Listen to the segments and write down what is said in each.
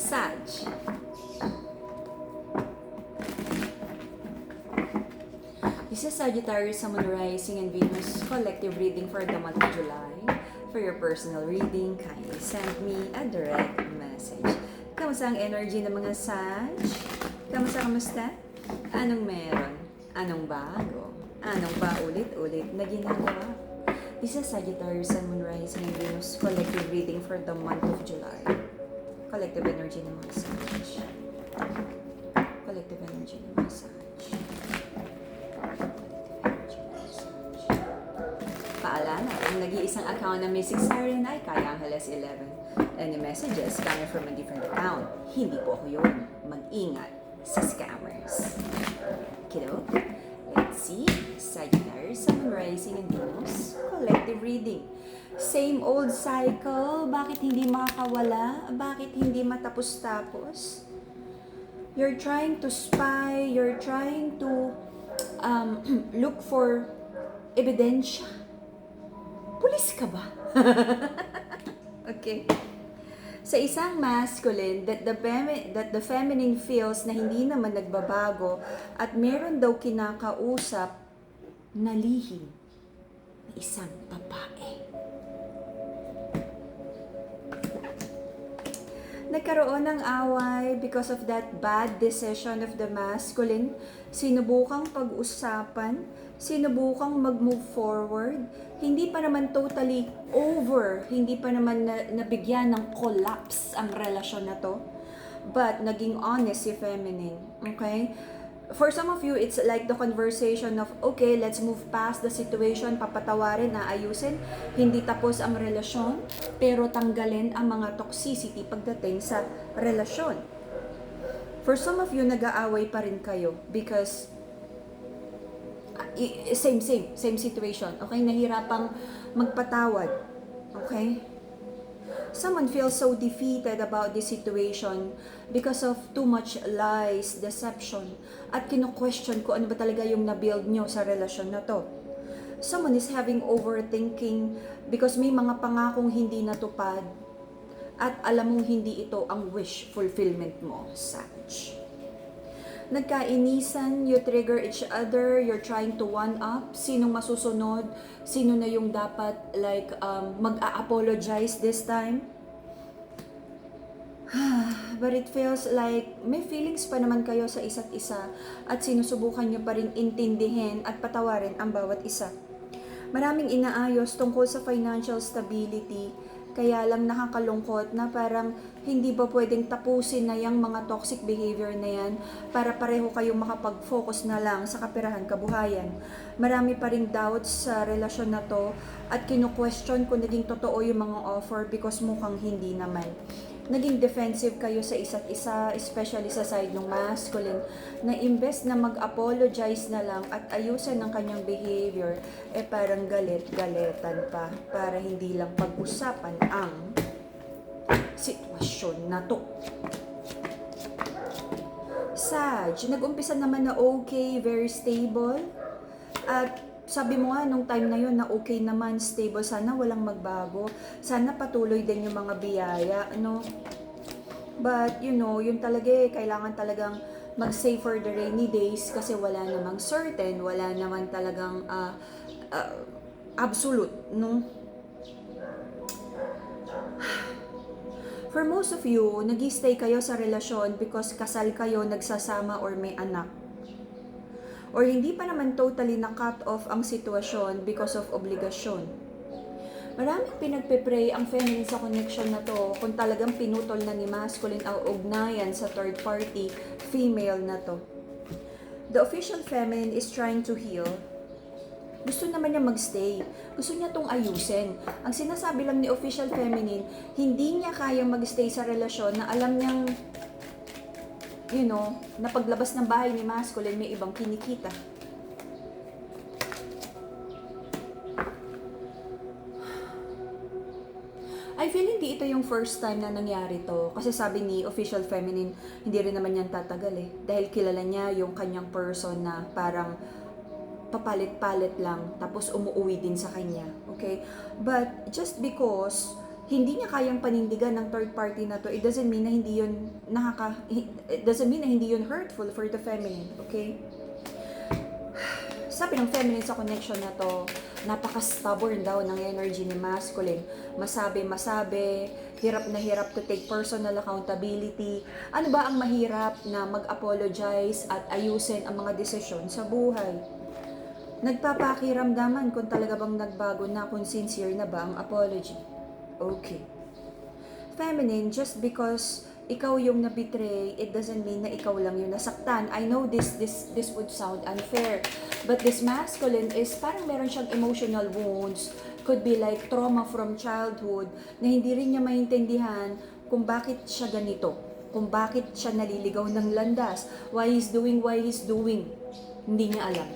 Sag. This is Sagittarius, Sun, Rising, and Venus collective reading for the month of July. For your personal reading, kindly send me a direct message. Kamusta ang energy ng mga Sag? Kamusta? Anong meron? Anong bago? Anong paulit-ulit na ginagawa? This is Sagittarius, Sun, Rising, and Venus collective reading for the month of July. Collective energy ng mga Sag. Collective energy ng mga Sag. Paalala, ang nag-iisang account na may 6 siren ay Kaya Angeles 11. Any messages coming from a different account, hindi po ako yun. Mag-ingat sa scammers. Kiddo, let's see. Sagittarius, Sun, Rising, and Venus. Collective reading. Same old cycle. Bakit hindi makakawala? Bakit hindi matapos-tapos? You're trying to spy. You're trying to look for ebidensya. Pulis ka ba? Okay. Sa isang masculine, that the feminine feels na hindi naman nagbabago at meron daw kinakausap na lihim na isang babae. Nagkaroon ng away because of that bad decision of the masculine. Sinubukang pag-usapan, sinubukang mag-move forward. Hindi pa naman totally over, hindi pa naman nabigyan ng collapse ang relasyon na to. But naging honest si feminine, okay? For some of you, it's like the conversation of, okay, let's move past the situation, papatawarin, naayusin, hindi tapos ang relasyon, pero tanggalin ang mga toxicity pagdating sa relasyon. For some of you, nag-aaway pa rin kayo because same situation, okay? Nahirapang magpatawad, okay? Someone feels so defeated about this situation because of too much lies, deception, at kino-question ko ano ba talaga yung na-build nyo sa relasyon na to. Someone is having overthinking because may mga pangakong hindi natupad at alam mong hindi ito ang wish fulfillment mo, Sag. Nagkainisan, you trigger each other, you're trying to one up, sinong masusunod, sino na yung dapat mag-a-apologize this time. But it feels like may feelings pa naman kayo sa isa't isa at sinusubukan nyo pa rin intindihin at patawarin ang bawat isa. Maraming inaayos tungkol sa financial stability, kaya lang nakakalungkot na parang hindi ba pwedeng tapusin na yung mga toxic behavior na yan para pareho kayong makapag-focus na lang sa kapirahan kabuhayan. Marami pa ring doubts sa relasyon na to at kinu-question kung naging totoo yung mga offer because mukhang hindi naman. Naging defensive kayo sa isa't isa, especially sa side ng masculine, na imbes na mag-apologize na lang at ayusin ang kanyang behavior, parang galit-galitan pa para hindi lang pag-usapan ang sitwasyon na to. Sag, nag-umpisa naman na okay, very stable, at sabi mo nga nung time na yun na okay naman, stable, sana walang magbago, sana patuloy din yung mga biyaya, no? But you know, yun talaga kailangan talagang mag-save for the rainy days kasi wala namang certain, wala naman talagang absolute, no? For most of you, nag-stay kayo sa relasyon because kasal kayo, nagsasama, or may anak. Or hindi pa naman totally na-cut off ang sitwasyon because of obligasyon. Maraming pinagpe-pray ang feminine sa connection na to kung talagang pinutol na ni masculine ang ugnayan sa third party, female na to. The official feminine is trying to heal. Gusto naman niya magstay. Gusto niya tong ayusin. Ang sinasabi lang ni official feminine, hindi niya kayang magstay sa relasyon na alam niyang na paglabas ng bahay ni masculine, may ibang kinikita. I feel hindi ito yung first time na nangyari to. Kasi sabi ni official feminine, hindi rin naman yan tatagal Dahil kilala niya yung kanyang person na parang papalit-palit lang, tapos umuwi din sa kanya. Okay? But just because hindi niya kayang panindigan ng third party na to, it doesn't mean na it doesn't mean na hindi yun hurtful for the feminine, okay? Sabi ng feminine sa connection na to, napaka-stubborn daw ng energy ni masculine. Masabi, hirap na hirap to take personal accountability. Ano ba ang mahirap na mag-apologize at ayusin ang mga desisyon sa buhay? Nagpapakiramdaman kung talaga bang nagbago na, kung sincere na ba ang apology. Okay. Feminine, just because ikaw yung nabitray, it doesn't mean na ikaw lang yung nasaktan. I know this would sound unfair, but this masculine is parang meron siyang emotional wounds, could be like trauma from childhood, na hindi rin niya maintindihan kung bakit siya ganito, kung bakit siya naliligaw ng landas, why he's doing, hindi niya alam.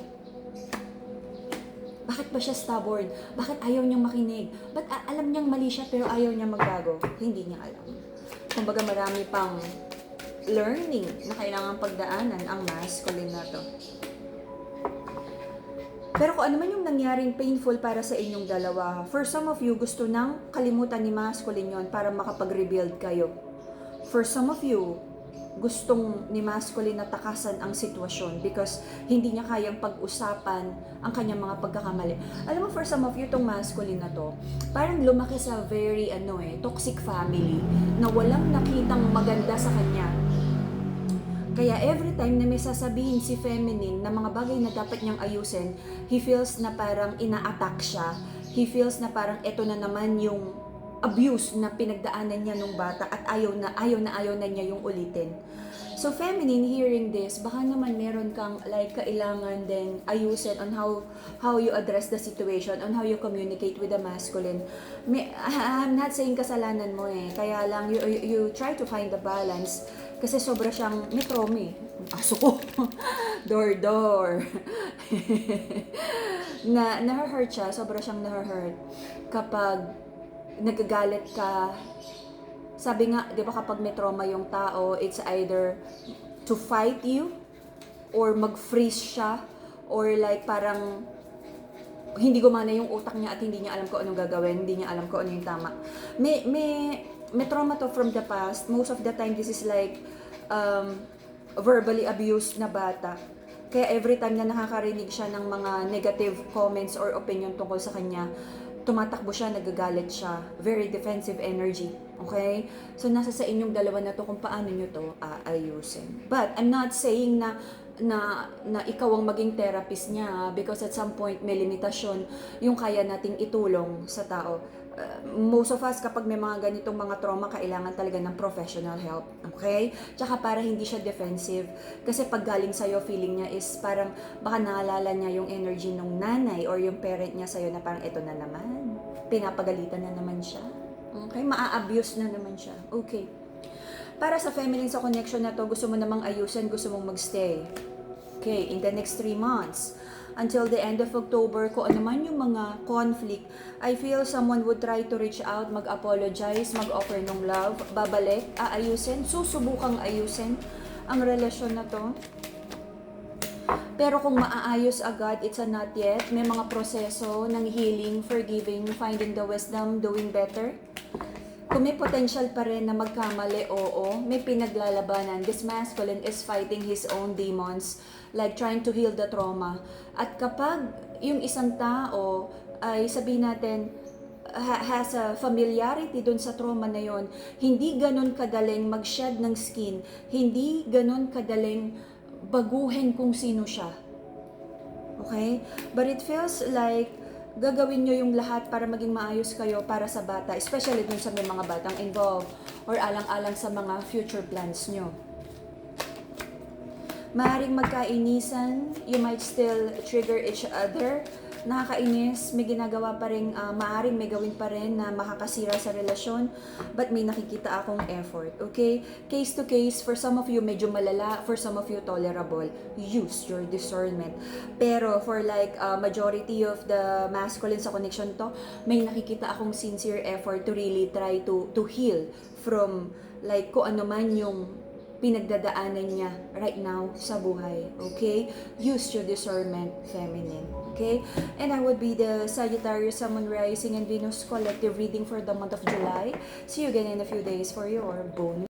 Bakit ba siya stubborn? Bakit ayaw niyang makinig? Ba't alam niyang mali siya pero ayaw niyang magbago? Hindi niya alam. Kumbaga marami pang learning na kailangan pagdaanan ang masculine na to. Pero kung ano man yung nangyaring painful para sa inyong dalawa, for some of you, gusto nang kalimutan ni masculine yon para makapag-rebuild kayo. For some of you, gustong ni masculine na takasan ang sitwasyon because hindi niya kayang pag-usapan ang kanyang mga pagkakamali. Alam mo, for some of you, itong masculine na to, parang lumaki sa very toxic family na walang nakitang maganda sa kanya. Kaya every time na may sasabihin si feminine na mga bagay na dapat niyang ayusin, he feels na parang ina-attack siya. He feels na parang eto na naman yung abuse na pinagdaanan niya nung bata at ayaw na niya yung ulitin. So feminine, hearing this, baka naman meron kang like kailangan din ayusin on how you address the situation, on how you communicate with the masculine. I'm not saying kasalanan mo kaya lang you try to find the balance kasi sobra siyang may trauma aso ko. door. Na-hurt siya, sobra siyang na-hurt kapag nagagalit ka. Sabi nga, di ba kapag may trauma yung tao, it's either to fight you or mag-freeze siya or like parang hindi gumana yung utak niya at hindi niya alam kung anong gagawin, hindi niya alam kung ano yung tama. May trauma to from the past. Most of the time, this is like verbally abused na bata. Kaya every time na nakakarinig siya ng mga negative comments or opinion tungkol sa kanya, tumatakbo siya, nagagalit siya, very defensive energy, okay? So, nasa sa inyong dalawa na to kung paano nyo to aayusin. But, I'm not saying na ikaw ang maging therapist niya because at some point may limitasyon yung kaya nating itulong sa tao. Most of us, kapag may mga ganitong mga trauma, kailangan talaga ng professional help, okay? Tsaka para hindi siya defensive. Kasi pag galing sa'yo, feeling niya is parang baka naalala niya yung energy ng nanay or yung parent niya sa'yo na parang eto na naman, pinapagalitan na naman siya. Okay? Maa-abuse na naman siya. Okay. Para sa feminine sa connection na to, gusto mo namang ayusin, gusto mong magstay. Okay, in the next 3 months. Until the end of October, kung ano man yung mga conflict, I feel someone would try to reach out, mag-apologize, mag-offer ng love, babalik, aayusin, susubukang ayusin ang relasyon na to. Pero kung maaayos agad, it's a not yet. May mga proseso ng healing, forgiving, finding the wisdom, doing better. Kung may potential pa rin na magkamali, oo, may pinaglalabanan. This masculine is fighting his own demons, like trying to heal the trauma. At kapag yung isang tao ay sabihin natin, has a familiarity dun sa trauma na yon, hindi ganun kadaling mag-shed ng skin, hindi ganun kadaling baguhin kung sino siya. Okay? But it feels like gagawin nyo yung lahat para maging maayos kayo para sa bata, especially dun sa may mga batang involved or alang-alang sa mga future plans nyo. Maaaring magkainisan, you might still trigger each other, nakakainis, may ginagawa pa rin, maaaring may gawin pa rin na makakasira sa relasyon, but may nakikita akong effort, okay? Case to case, for some of you medyo malala, for some of you tolerable. Use your discernment. Pero for like majority of the masculine sa connection to, may nakikita akong sincere effort to really try to heal from like kung ano man yung pinagdadaanan niya right now sa buhay. Okay? Use your discernment, feminine. Okay? And I would be the Sagittarius, Sun, Moon, Rising, and Venus collective reading for the month of July. See you again in a few days for your bonus